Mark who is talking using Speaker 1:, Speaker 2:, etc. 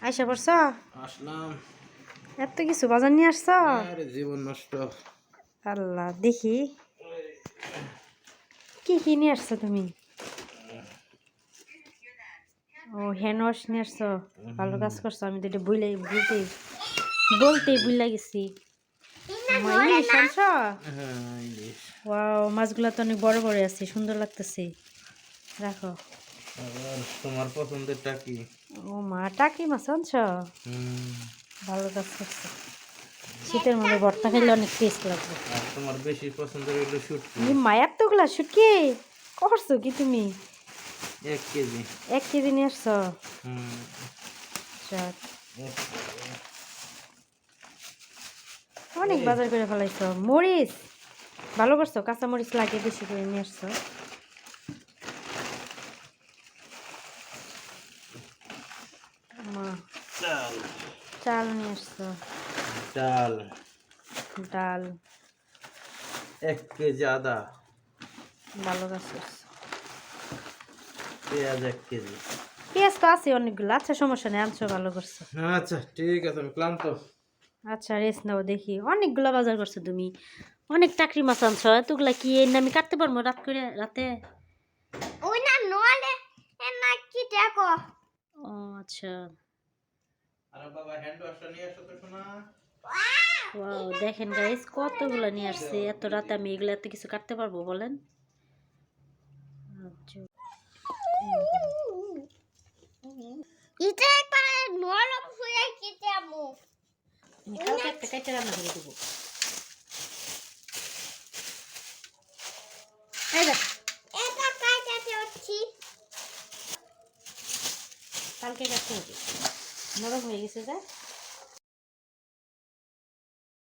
Speaker 1: আইসা পড়ছ?
Speaker 2: আসলাম।
Speaker 1: এত কিছু বাজার নিয়ে আসছ?
Speaker 2: আরে জীবন নষ্ট।
Speaker 1: আল্লাহ, দেখি কি কি নিয়ে আসছো তুমি? ও, হ্যান্ড ওয়াশ নিয়ে আসছো। ভালো কাজ করছো, আমি তো এটা বলতেই ভুলে গেছি। ইলিশ আনছ?
Speaker 2: হ্যাঁ, ইলিশ।
Speaker 1: ওয়াও, মাছগুলো তো অনেক বড় বড় আছে, সুন্দর লাগতেছে। রাখো।
Speaker 2: আবার তোমার পছন্দেরটা কি?
Speaker 1: ও মা, টাকি মাছ আনছ? ভালো কাজ করছো। শীতের মধ্যে ভর্তা খাইলে অনেক টেস্ট লাগবে।
Speaker 2: আর তোমার বেশি পছন্দের হইলো শুটকি।
Speaker 1: মায়ের তো গুলা শুটকি করছো কি তুমি?
Speaker 2: 1 কেজি।
Speaker 1: 1 কেজি নিয়ে আসছো? যাক, অনেক বাজার করে ফেলাইছো। মরিচ ভালো করছো, কাঁচা মরিচ লাগে বেশি করে নিয়ে আসছো।
Speaker 2: চাল।
Speaker 1: চাল নিয়ে আসছো।
Speaker 2: ডাল।
Speaker 1: ডাল।
Speaker 2: 1 কেজি আদা।
Speaker 1: ভালো কাজ করছো।
Speaker 2: পেঁয়াজ 1 কেজি।
Speaker 1: পেঁয়াজ তো আছে অনেকগুলো। আচ্ছা, সমস্যা নেই, আনছো, ভালো করছো।
Speaker 2: আচ্ছা ঠিক আছে, আমি ক্লান্ত।
Speaker 1: আচ্ছা, রেস্ট নাও। দেখি অনেকগুলো বাজার করছো তুমি, অনেক টাকরি মাছ আনছো। এতগুলা কি আমি কাটতে পারবো রাতে?
Speaker 3: ওই না নলে না কি দেখো।
Speaker 1: ও আচ্ছা।
Speaker 2: আরে বাবা, হ্যান্ড ওয়াশটা নিয়ে আসো তো শোনা।
Speaker 1: ওয়াও, দেখেন গাইস, কতগুলো নিয়ে আসছে। এত রাতে আমি এগুলো এত কিছু কাটতে পারবো বলেন? আচ্ছা,
Speaker 3: এটা একবার নরম হয়ে কেটে আমু।
Speaker 1: কালকে একটা কাইটে রান্না করে দেবো। এই দেখ,
Speaker 3: এটা কাটাতে হচ্ছে।
Speaker 1: কালকে কাটতে হবে, নরম হয়ে গেছে। যা,